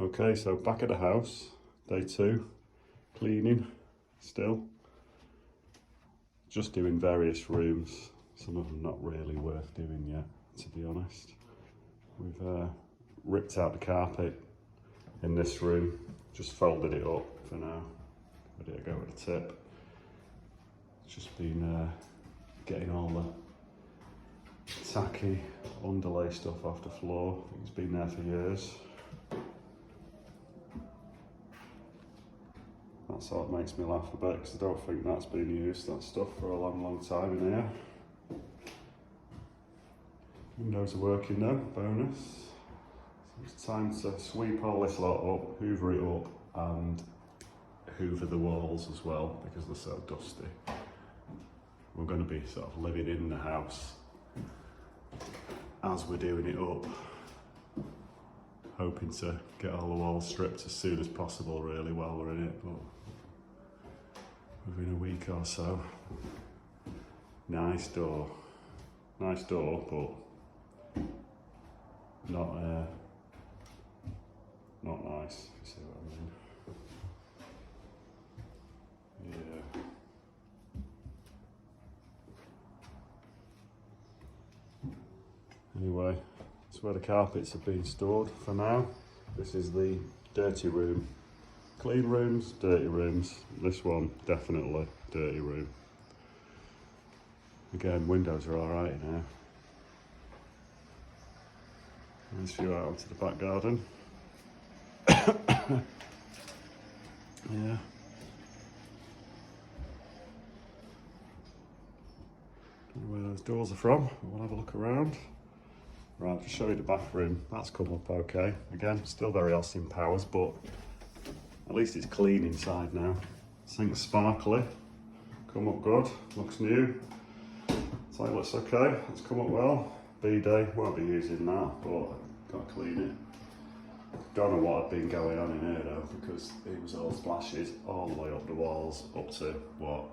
Okay, so back at the house, day 2, cleaning still. Just doing various rooms, some of them not really worth doing yet, to be honest. We've ripped out the carpet in this room, just folded it up for now, ready to go with the tip. Just been getting all the tacky underlay stuff off the floor. It's been there for years. That's what makes me laugh a bit, because I don't think that's been used, that stuff, for a long time in here. Windows are working now, bonus. So it's time to sweep all this lot up, hoover it up, and hoover the walls as well, because they're so dusty. We're going to be sort of living in the house as we're doing it up. Hoping to get all the walls stripped as soon as possible, really, while we're in it, but within a week or so. Nice door, but not nice, if you see what I mean. Yeah. Anyway, that's where the carpets have been stored for now. This is the dirty room. Clean rooms, dirty rooms. This one, definitely dirty room. Again, windows are alright now. Nice view out onto the back garden. Yeah. Don't know where those doors are from, we'll have a look around. Right, to show you the bathroom, that's come up okay. Again, still very Austin Powers, but at least it's clean inside now. Sink's sparkly, come up good, looks new. Toilet's okay, it's come up well. B-day, won't be using that, but got to clean it. Don't know what had been going on in here though, because it was all splashes all the way up the walls, up to what,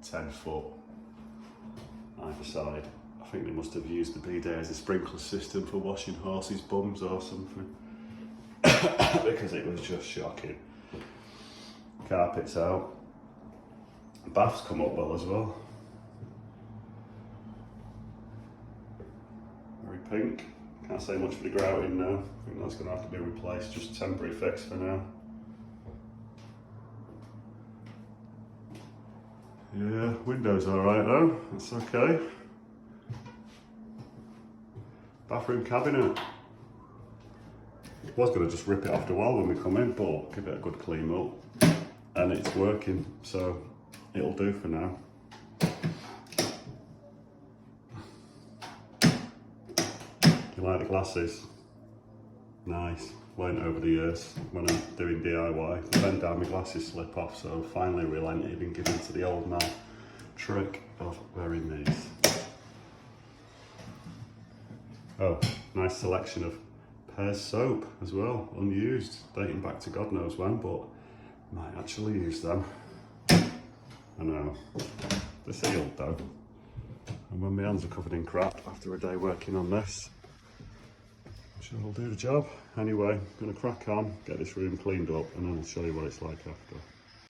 10 foot either side. I think they must have used the B-day as a sprinkler system for washing horses' bums or something. Because it was just shocking. Carpet's out. Bath's come up well as well. Very pink. Can't say much for the grouting now. I think that's going to have to be replaced, just a temporary fix for now. Yeah, windows alright though, that's okay. Bathroom cabinet. Was going to just rip it off the wall when we come in, but give it a good clean up. And it's working, so it'll do for now. You like the glasses? Nice. Learned over the years when I'm doing DIY. Bend down, my glasses slip off, so finally relented and given to the old man trick of wearing these. Oh, nice selection of Pears soap as well, unused, dating back to God knows when, but might actually use them. I know, they're sealed though. And when my hands are covered in crap after a day working on this, I'm sure it'll do the job. Anyway, I'm gonna crack on, get this room cleaned up, and then I'll show you what it's like after.